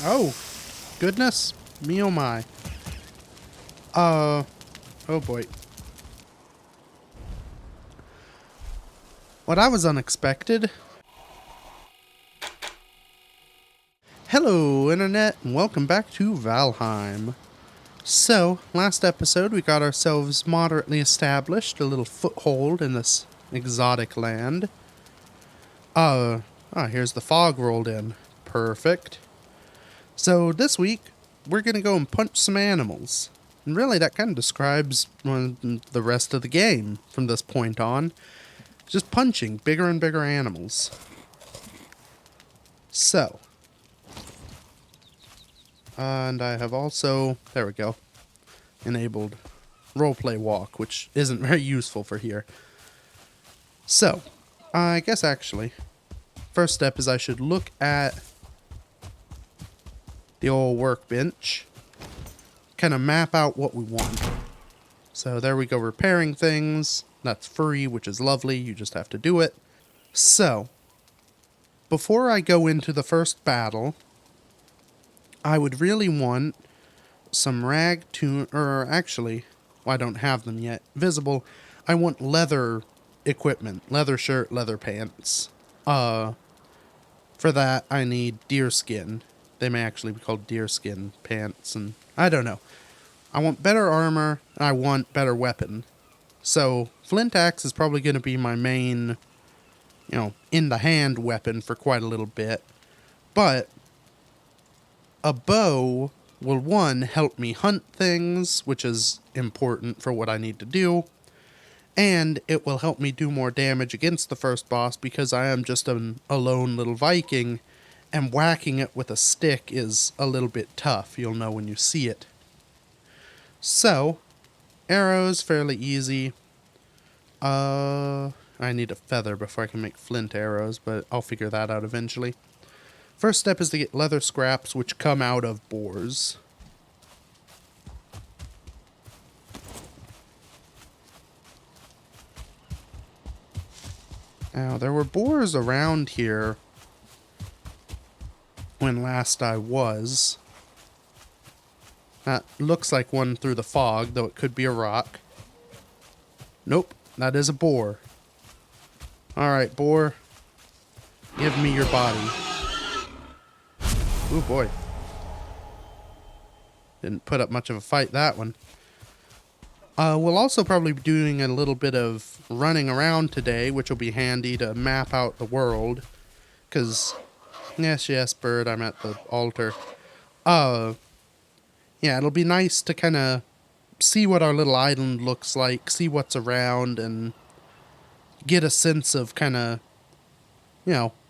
Oh, goodness. Me oh my. Oh boy. Well, that was unexpected. Hello, Internet, and welcome back to Valheim. So, last episode we got ourselves moderately established, a little foothold in this exotic land. Here's the fog rolled in. Perfect. So, this week, we're gonna go and punch some animals. And really, that kind of describes the rest of the game from this point on. Just punching bigger and bigger animals. So. And I have also, there we go, enabled roleplay walk, which isn't very useful for here. So, I guess actually, first step is I should look at the old workbench, kind of map out what we want. So there we go, repairing things. That's free, which is lovely. You just have to do it. So, before I go into the first battle, I would really want some rag tune, or actually, I don't have them yet. Visible. I want leather equipment. Leather shirt, leather pants. For that, I need deerskin. They may actually be called deerskin pants, and I don't know. I want better armor, and I want better weapon. So, flint axe is probably going to be my main, in-the-hand weapon for quite a little bit. But a bow will, one, help me hunt things, which is important for what I need to do, and it will help me do more damage against the first boss because I am just a lone little Viking, and whacking it with a stick is a little bit tough. You'll know when you see it. So, arrows, fairly easy. I need a feather before I can make flint arrows, but I'll figure that out eventually. First step is to get leather scraps, which come out of boars. Now, there were boars around here when last I was. That looks like one through the fog, though it could be a rock. Nope, that is a boar. Alright, boar. Give me your body. Ooh, boy. Didn't put up much of a fight, that one. We'll also probably be doing a little bit of running around today, which will be handy to map out the world. Because, yes, bird, I'm at the altar. Yeah, it'll be nice to kind of see what our little island looks like, see what's around, and get a sense of kind of,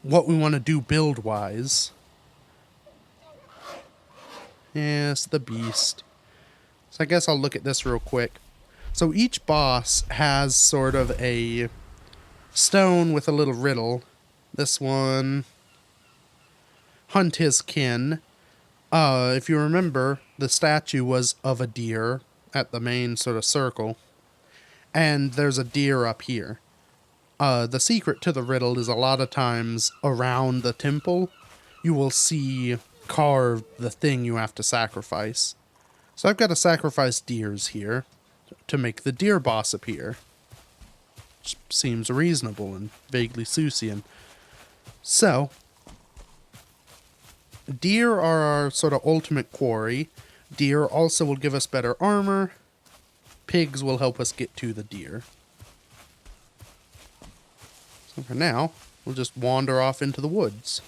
what we want to do build-wise. Yes, the beast. So I guess I'll look at this real quick. So each boss has sort of a stone with a little riddle. This one, hunt his kin. If you remember, the statue was of a deer at the main sort of circle. And there's a deer up here. The secret to the riddle is a lot of times around the temple, you will see carved the thing you have to sacrifice. So I've got to sacrifice deers here to make the deer boss appear. Which seems reasonable and vaguely Seussian. So, deer are our sort of ultimate quarry. Deer also will give us better armor. Pigs will help us get to the deer. So for now, we'll just wander off into the woods.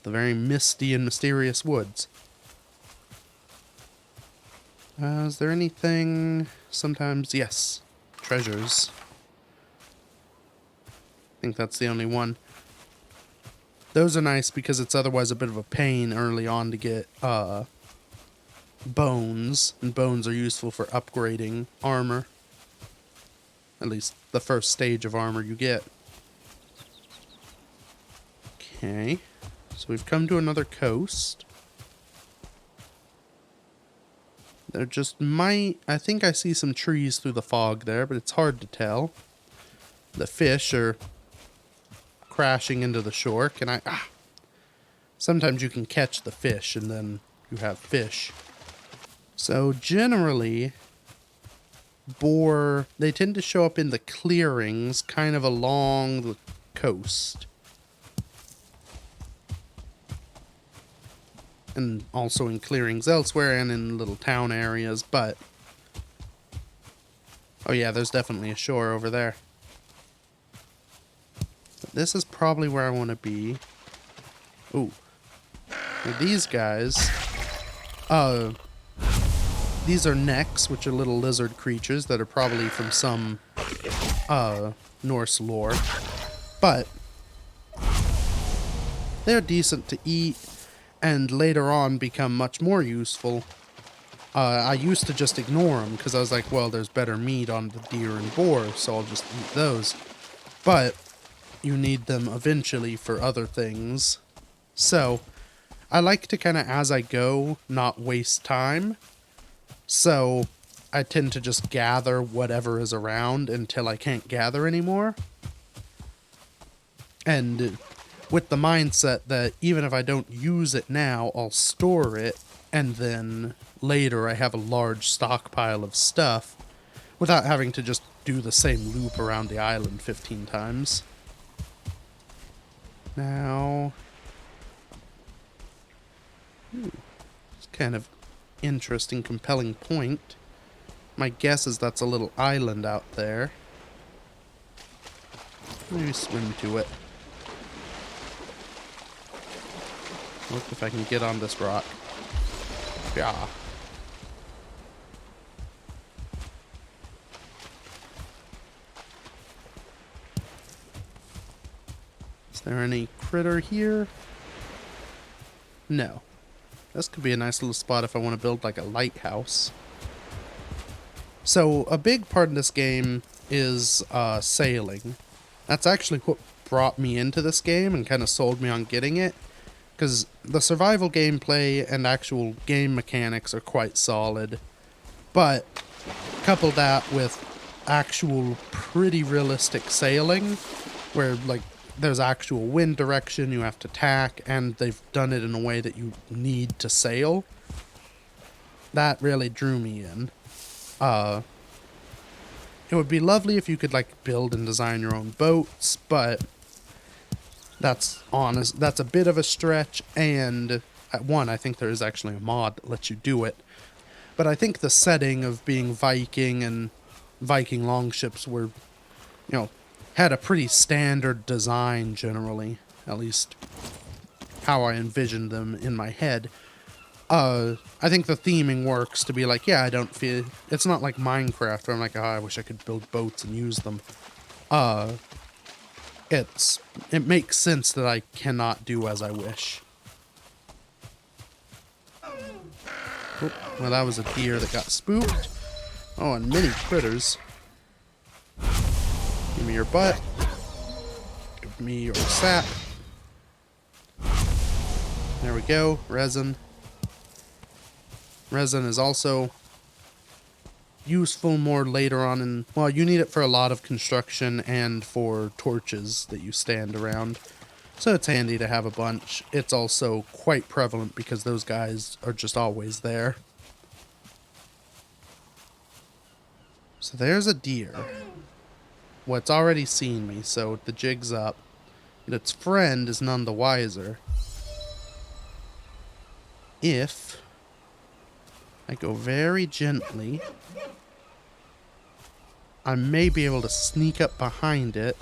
The very misty and mysterious woods. Is there anything? Sometimes, yes. Treasures. I think that's the only one. Those are nice because it's otherwise a bit of a pain early on to get bones. And bones are useful for upgrading armor. At least the first stage of armor you get. Okay. So we've come to another coast. There just might... I think I see some trees through the fog there, but it's hard to tell. The fish are crashing into the shore. Can I... sometimes you can catch the fish and then you have fish. So generally, boar, they tend to show up in the clearings kind of along the coast. And also in clearings elsewhere and in little town areas, but... Oh yeah, there's definitely a shore over there. But this is probably where I want to be. Ooh. Now these guys... these are necks, which are little lizard creatures that are probably from some Norse lore. But they're decent to eat and later on become much more useful. I used to just ignore them because I was like, well, there's better meat on the deer and boar, so I'll just eat those. But you need them eventually for other things. So I like to kind of, as I go, not waste time. So I tend to just gather whatever is around until I can't gather anymore. And with the mindset that even if I don't use it now, I'll store it, and then later I have a large stockpile of stuff without having to just do the same loop around the island 15 times. Now... it's kind of interesting, compelling point. My guess is that's a little island out there. Maybe swim to it. Look if I can get on this rock. Yeah. Is there any critter here? No. This could be a nice little spot if I want to build like a lighthouse. So a big part of this game is sailing. That's actually what brought me into this game and kind of sold me on getting it. Because the survival gameplay and actual game mechanics are quite solid. But couple that with actual pretty realistic sailing, where like there's actual wind direction you have to tack, and they've done it in a way that you need to sail. That really drew me in. It would be lovely if you could like build and design your own boats, but that's a bit of a stretch, and at one, I think there is actually a mod that lets you do it. But I think the setting of being Viking and Viking longships were, had a pretty standard design generally, at least how I envisioned them in my head. I think the theming works to be like, yeah, I don't feel... It's not like Minecraft where I'm like, oh, I wish I could build boats and use them. It makes sense that I cannot do as I wish. Oh, well, that was a deer that got spooked. Oh, and many critters. Give me your butt. Give me your sap. There we go. Resin. Resin is also useful more later on in... Well, you need it for a lot of construction and for torches that you stand around. So it's handy to have a bunch. It's also quite prevalent because those guys are just always there. So there's a deer. Well, it's already seen me, so the jig's up. But its friend is none the wiser. If I go very gently, I may be able to sneak up behind it.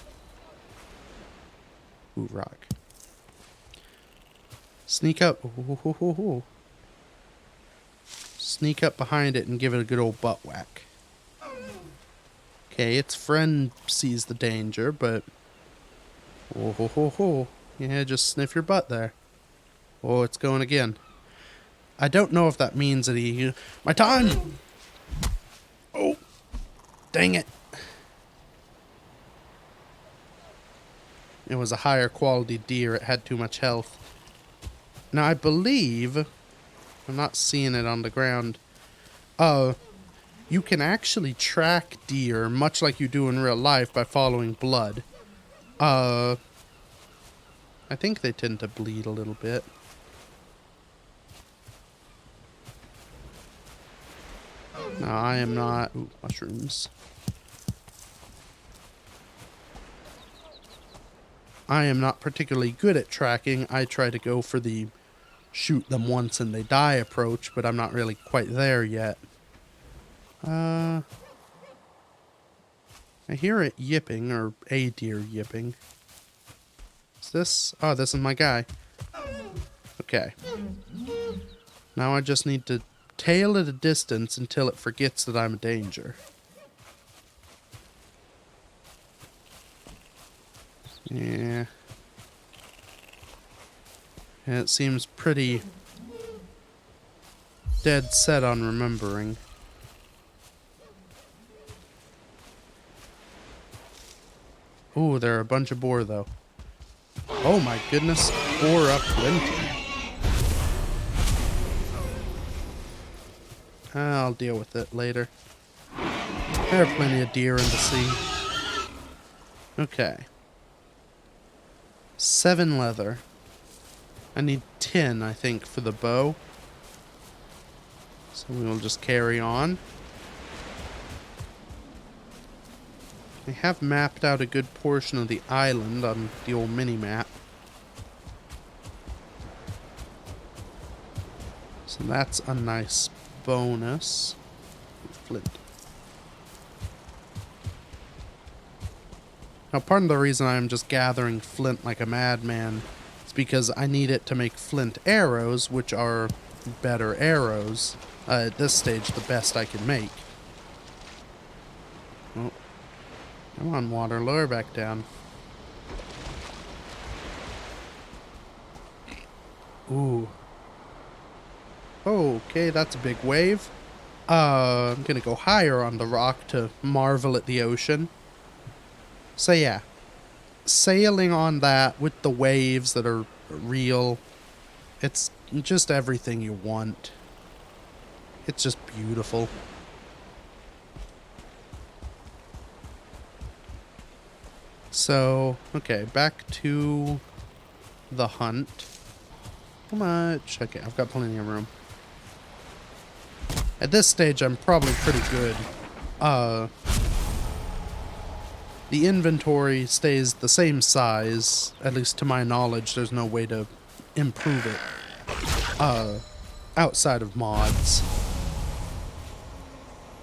Ooh, rock. Sneak up. Ooh. Sneak up behind it and give it a good old butt whack. Okay, its friend sees the danger, but... Yeah, just sniff your butt there. Oh, it's going again. I don't know if that means that he... My time! Oh! Dang it. It was a higher quality deer. It had too much health. Now, I believe... I'm not seeing it on the ground. You can actually track deer, much like you do in real life, by following blood. I think they tend to bleed a little bit. No, I am not. Ooh, mushrooms. I am not particularly good at tracking. I try to go for the shoot them once and they die approach, but I'm not really quite there yet. I hear it yipping, or a deer yipping. Is this? Oh, this is my guy. Okay. Now I just need to tail at a distance until it forgets that I'm a danger. Yeah. And it seems pretty dead set on remembering. Ooh, there are a bunch of boar, though. Oh my goodness, boar up plenty. I'll deal with it later. There are plenty of deer in the sea. Okay. 7 leather. I need 10, I think, for the bow. So we will just carry on. I have mapped out a good portion of the island on the old mini-map. So that's a nice bonus. Flint. Now, part of the reason I'm just gathering flint like a madman is because I need it to make flint arrows, which are better arrows. At this stage, the best I can make. Oh. Come on, water, lower back down. Ooh. Okay, that's a big wave. I'm gonna go higher on the rock to marvel at the ocean. So yeah, sailing on that with the waves that are real, it's just everything you want. It's just beautiful. So, okay, back to the hunt. How much? Okay, I've got plenty of room. At this stage, I'm probably pretty good. The inventory stays the same size, at least to my knowledge. There's no way to improve it outside of mods.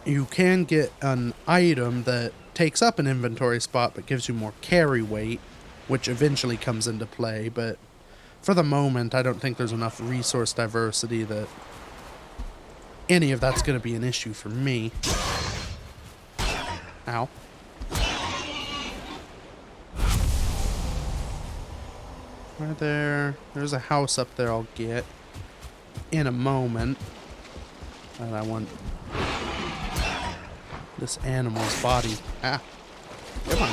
You can get an item that takes up an inventory spot but gives you more carry weight, which eventually comes into play, but for the moment I don't think there's enough resource diversity that any of that's going to be an issue for me. Ow. There's a house up there I'll get in a moment. And I want this animal's body. Ah. Come on.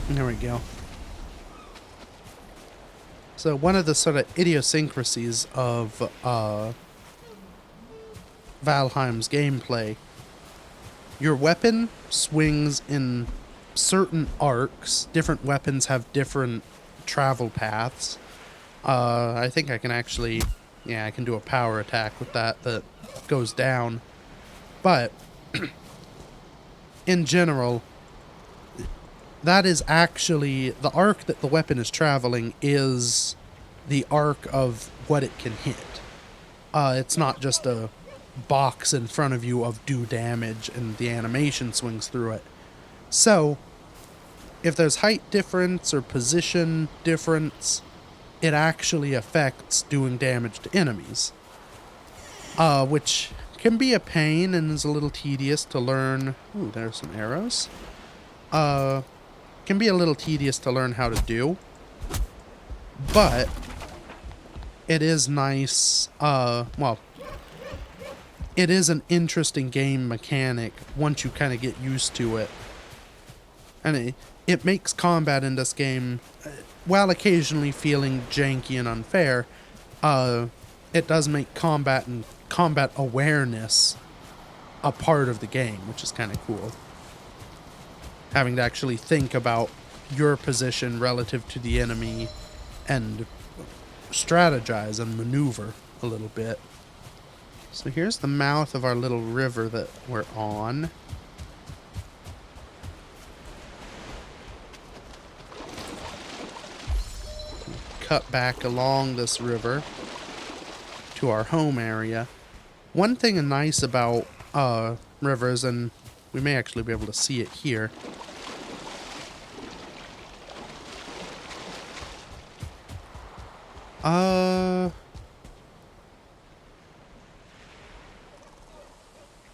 There we go. So one of the sort of idiosyncrasies of Valheim's gameplay, your weapon swings in certain arcs. Different weapons have different travel paths. I think I can actually, yeah, I can do a power attack with that goes down. But in general, that is actually the arc that the weapon is traveling is the arc of what it can hit. It's not just a box in front of you of do damage and the animation swings through it. So, if there's height difference or position difference, it actually affects doing damage to enemies. Which can be a pain and is a little tedious to learn. Ooh, there's some arrows. Can be a little tedious to learn how to do. But it is nice, well, it is an interesting game mechanic once you kind of get used to it. And it makes combat in this game, while occasionally feeling janky and unfair, it does make combat and combat awareness a part of the game, which is kind of cool. Having to actually think about your position relative to the enemy and strategize and maneuver a little bit. So here's the mouth of our little river that we're on. Cut back along this river to our home area. One thing nice about rivers, and we may actually be able to see it here.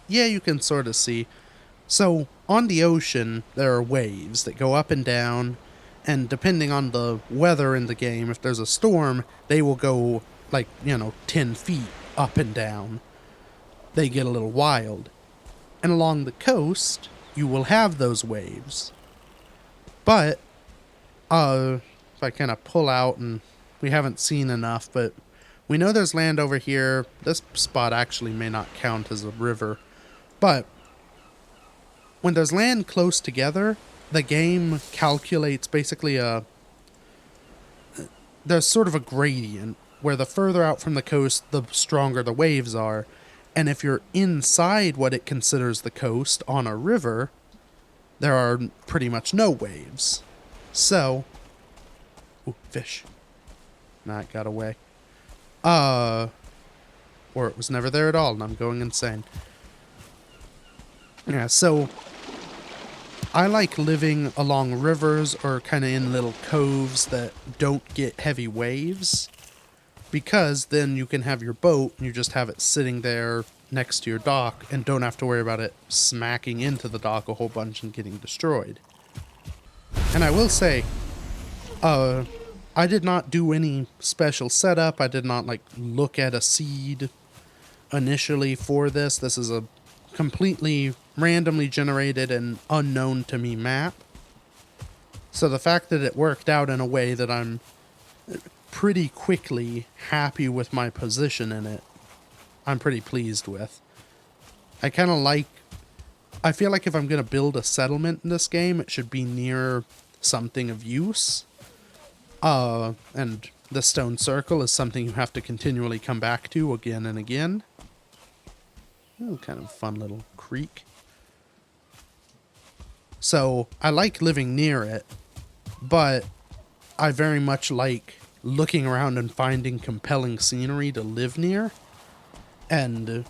Yeah, you can sort of see. So, on the ocean, there are waves that go up and down, and depending on the weather in the game, if there's a storm, they will go, like, 10 feet up and down. They get a little wild. And along the coast, you will have those waves. But, if I kind of pull out, and we haven't seen enough, but we know there's land over here. This spot actually may not count as a river. But when there's land close together, the game calculates basically there's sort of a gradient where the further out from the coast, the stronger the waves are. And if you're inside what it considers the coast on a river, there are pretty much no waves. So, ooh, fish. Nah, it got away. Or it was never there at all and I'm going insane. Yeah, so I like living along rivers or kind of in little coves that don't get heavy waves, because then you can have your boat and you just have it sitting there next to your dock and don't have to worry about it smacking into the dock a whole bunch and getting destroyed. And I will say, I did not do any special setup. I did not look at a seed initially for this. This is a completely randomly generated and unknown to me map. So the fact that it worked out in a way that I'm pretty quickly happy with my position in it, I'm pretty pleased with. I feel like if I'm going to build a settlement in this game, it should be near something of use. And the stone circle is something you have to continually come back to again and again. Ooh, kind of fun little creek. So I like living near it, but I very much like looking around and finding compelling scenery to live near. And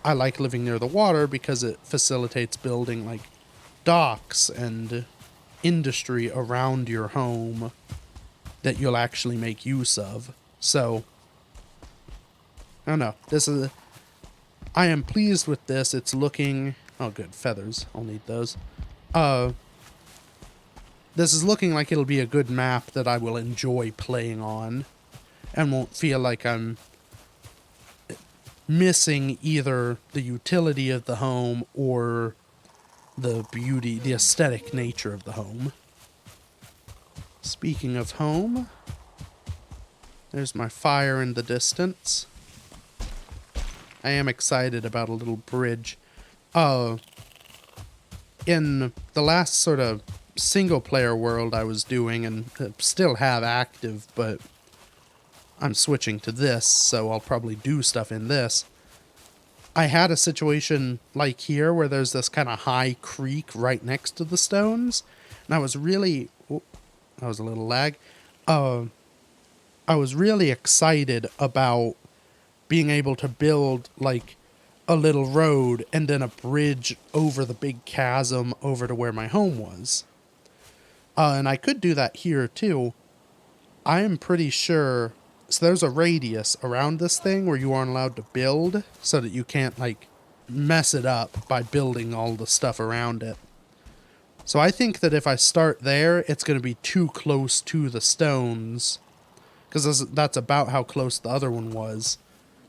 I like living near the water because it facilitates building docks and industry around your home that you'll actually make use of. So I don't know. I am pleased with this. It's looking... Oh, good. Feathers. I'll need those. This is looking like it'll be a good map that I will enjoy playing on and won't feel like I'm missing either the utility of the home or the beauty, the aesthetic nature of the home. Speaking of home, there's my fire in the distance. I am excited about a little bridge. In the last sort of single-player world I was doing, and still have active, but I'm switching to this, so I'll probably do stuff in this. I had a situation like here where there's this kind of high creek right next to the stones, and I was really... Oh, that was a little lag. I was really excited about being able to build a little road and then a bridge over the big chasm over to where my home was. And I could do that here too. I am pretty sure... So there's a radius around this thing where you aren't allowed to build so that you can't mess it up by building all the stuff around it. So I think that if I start there, it's going to be too close to the stones, because that's about how close the other one was.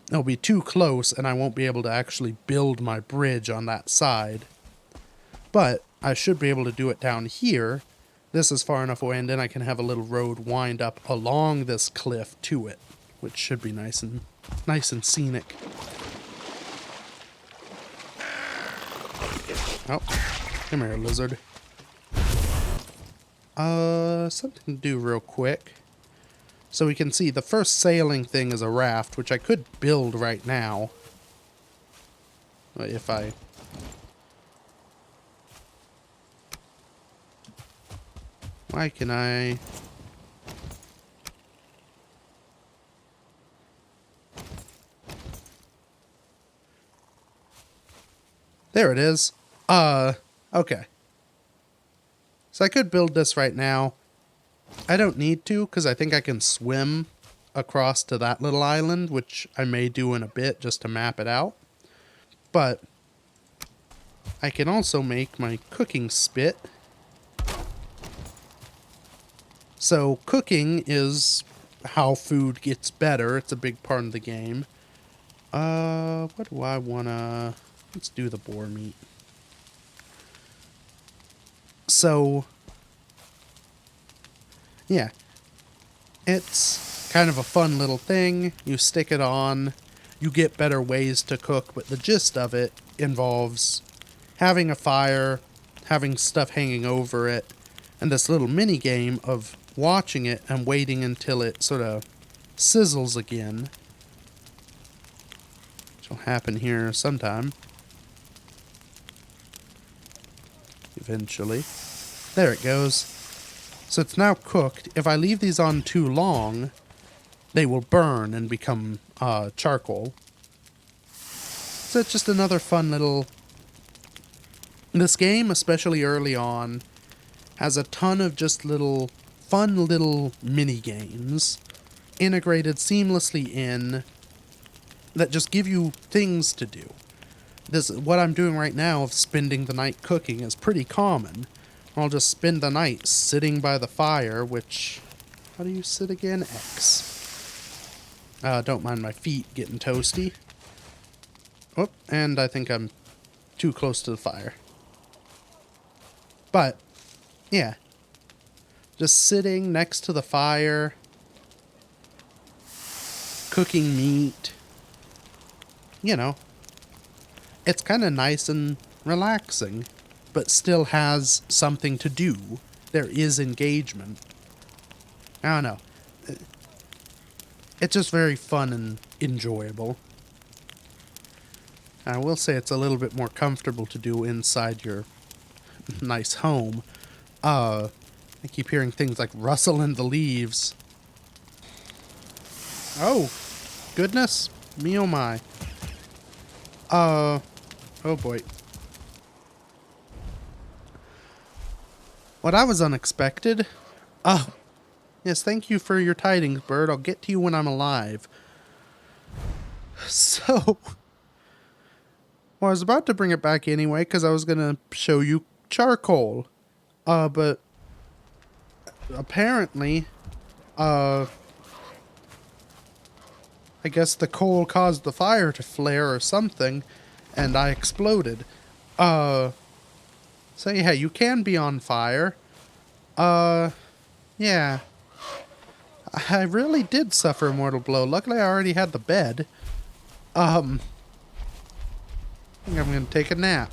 It'll be too close, and I won't be able to actually build my bridge on that side. But I should be able to do it down here. This is far enough away, and then I can have a little road wind up along this cliff to it, which should be nice and scenic. Oh, come here, lizard. Something to do real quick. So we can see the first sailing thing is a raft, which I could build right now. If I... Why can I... There it is. Okay. So I could build this right now. I don't need to, because I think I can swim across to that little island, which I may do in a bit just to map it out. But I can also make my cooking spit. So cooking is how food gets better. It's a big part of the game. What do I wanna... Let's do the boar meat. So, yeah. It's kind of a fun little thing. You stick it on. You get better ways to cook, but the gist of it involves having a fire, having stuff hanging over it, and this little mini game of watching it and waiting until it sort of sizzles again. Which will happen here sometime. Eventually. There it goes. So it's now cooked. If I leave these on too long, they will burn and become charcoal. So it's just another fun little... This game, especially early on, has a ton of just fun little mini games integrated seamlessly in that just give you things to do. What I'm doing right now of spending the night cooking is pretty common. I'll just spend the night sitting by the fire, which... How do you sit again? X. Don't mind my feet getting toasty. Oh, and I think I'm too close to the fire. But, yeah. Just sitting next to the fire, cooking meat. You know, it's kind of nice and relaxing, but still has something to do. There is engagement. I don't know. It's just very fun and enjoyable. I will say it's a little bit more comfortable to do inside your nice home. I keep hearing things like rustle in the leaves. Oh, goodness. Me oh my. Oh boy. What I was unexpected. Oh, yes, thank you for your tidings, bird. I'll get to you when I'm alive. So, well, I was about to bring it back anyway, because I was going to show you charcoal. But apparently, I guess the coal caused the fire to flare or something, and I exploded. So yeah, you can be on fire. Yeah. I really did suffer a mortal blow. Luckily, I already had the bed. I think I'm gonna take a nap.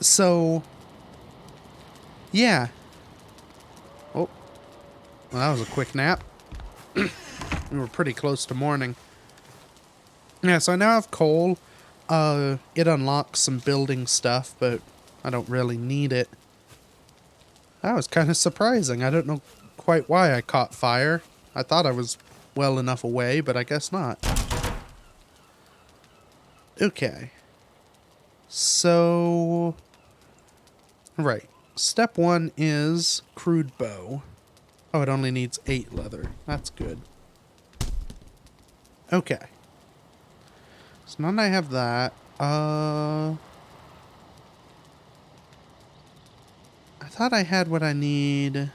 So, yeah. Oh, well, that was a quick nap. We were pretty close to morning. Yeah, so I now have coal. It unlocks some building stuff, but I don't really need it. That was kind of surprising. I don't know quite why I caught fire. I thought I was well enough away, but I guess not. Okay. So... Right. Step 1 is crude bow. Oh, it only needs 8 leather. That's good. Okay. So now that I have that, I thought I had what I need.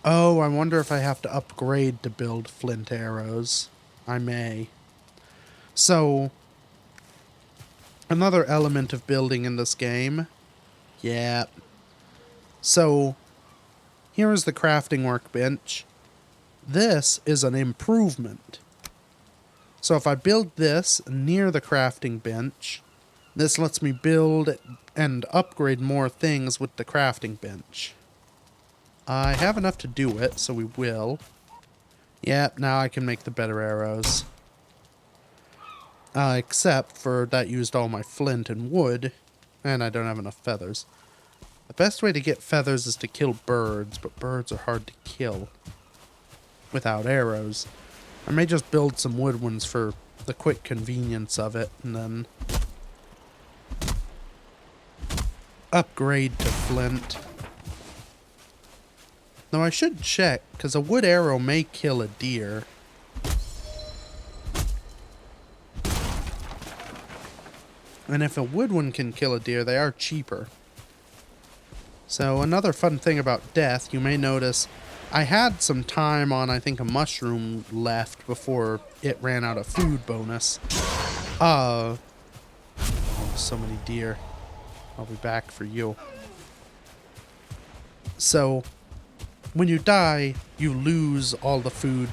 Oh, I wonder if I have to upgrade to build flint arrows. I may. So, another element of building in this game. Yeah. So, here is the crafting workbench. This is an improvement. So if I build this near the crafting bench, this lets me build and upgrade more things with the crafting bench. I have enough to do it, so we will. Yep, now I can make the better arrows. Except for that used all my flint and wood, and I don't have enough feathers. The best way to get feathers is to kill birds, but birds are hard to kill without arrows. I may just build some wood ones for the quick convenience of it, and then upgrade to flint. Though I should check, because a wood arrow may kill a deer. And if a wood one can kill a deer, they are cheaper. So another fun thing about death, you may notice I had some time on, I think, a mushroom left before it ran out of food bonus. Oh, so many deer. I'll be back for you. So when you die, you lose all the food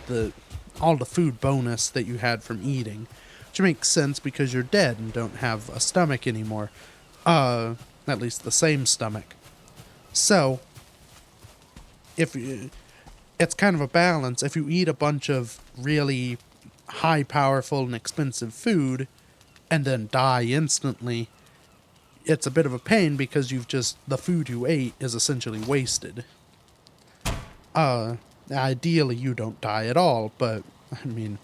bonus that you had from eating. Which makes sense because you're dead and don't have a stomach anymore. At least the same stomach. So, it's kind of a balance. If you eat a bunch of really high, powerful, and expensive food, and then die instantly, it's a bit of a pain because the food you ate is essentially wasted. Ideally you don't die at all, but, I mean,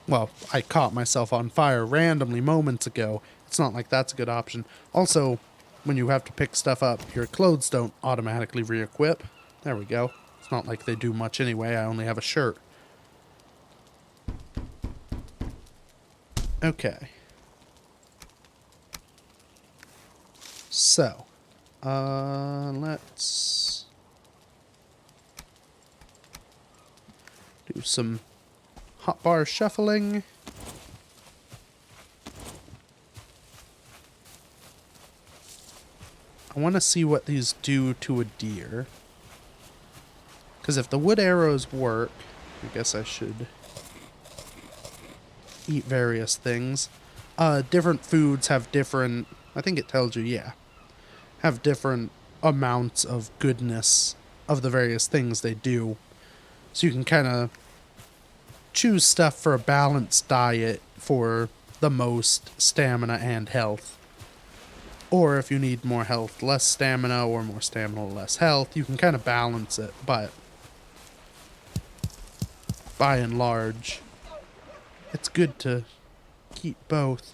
well, I caught myself on fire randomly moments ago. It's not like that's a good option. Also, when you have to pick stuff up, your clothes don't automatically re-equip. There we go. It's not like they do much anyway. I only have a shirt. Okay. So, let's do some hotbar shuffling. I want to see what these do to a deer. Because if the wood arrows work, I guess I should eat various things. Different foods have different, I think it tells you, yeah, have different amounts of goodness of the various things they do. So you can kind of choose stuff for a balanced diet for the most stamina and health. Or if you need more health, less stamina, or more stamina, less health, you can kind of balance it, but by and large, it's good to keep both.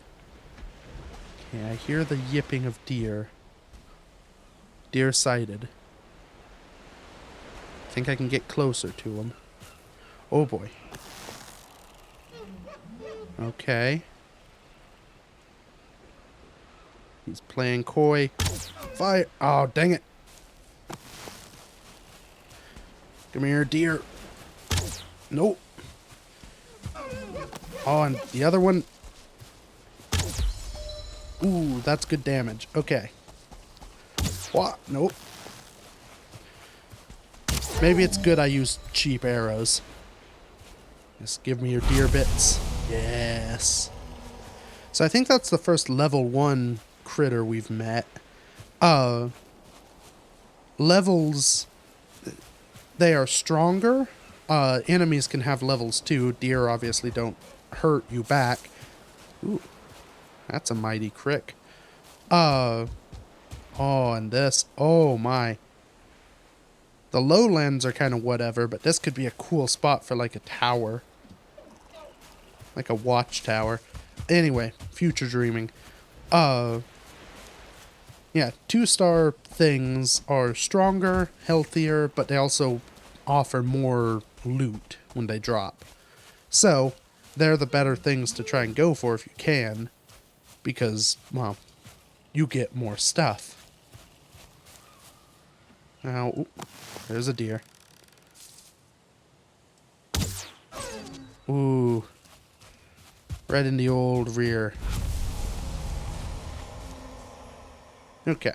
Okay, I hear the yipping of deer. Deer sighted. I think I can get closer to them. Oh boy. Okay. He's playing coy. Fire! Oh, dang it. Come here, deer. Nope. Oh, and the other one. Ooh, that's good damage. Okay. What? Nope. Maybe it's good I use cheap arrows. Just give me your deer bits. Yes. So I think that's the first level 1 critter we've met. Levels, they are stronger. Enemies can have levels too. Deer obviously don't hurt you back. Ooh, that's a mighty crick. Oh, and this, oh my. The lowlands are kind of whatever, but this could be a cool spot for like a tower. Like a watchtower. Anyway, future dreaming. Yeah, 2-star things are stronger, healthier, but they also offer more loot when they drop. So, they're the better things to try and go for if you can. Because, well, you get more stuff. Now, ooh, there's a deer. Ooh. Right in the old rear. Okay.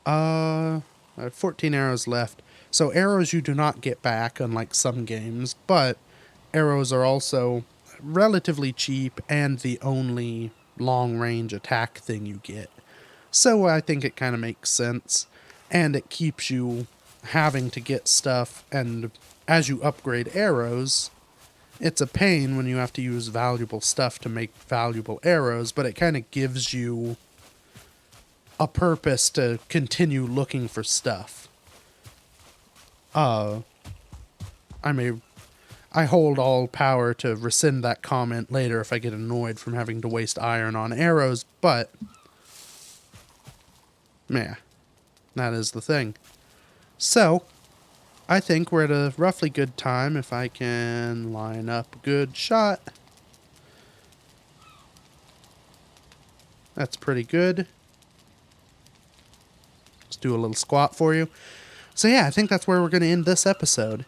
I have 14 arrows left. So arrows you do not get back, unlike some games, but arrows are also relatively cheap and the only long-range attack thing you get. So I think it kind of makes sense, and it keeps you having to get stuff, and as you upgrade arrows, it's a pain when you have to use valuable stuff to make valuable arrows, but it kind of gives you a purpose to continue looking for stuff. I hold all power to rescind that comment later if I get annoyed from having to waste iron on arrows, but yeah, that is the thing. So, I think we're at a roughly good time if I can line up a good shot. That's pretty good. Let's do a little squat for you. So yeah, I think that's where we're going to end this episode.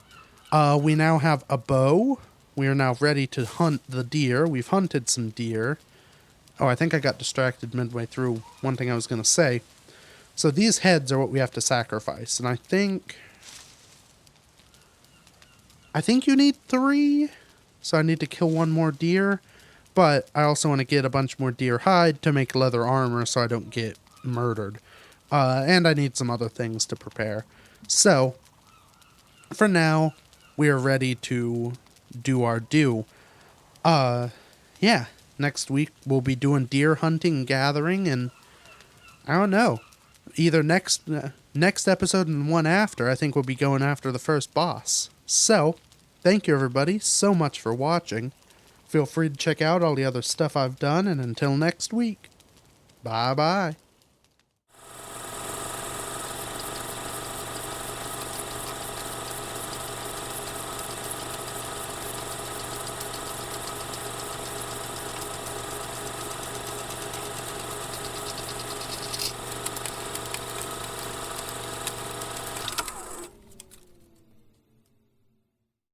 We now have a bow. We are now ready to hunt the deer. We've hunted some deer. Oh, I think I got distracted midway through one thing I was going to say. So these heads are what we have to sacrifice. And I think you need 3. So I need to kill one more deer. But I also want to get a bunch more deer hide to make leather armor so I don't get murdered. And I need some other things to prepare. So, for now, we are ready to do our due. Yeah. Next week, we'll be doing deer hunting and gathering, and I don't know. Either next episode and one after, I think we'll be going after the first boss. So, thank you everybody so much for watching. Feel free to check out all the other stuff I've done, and until next week, bye-bye.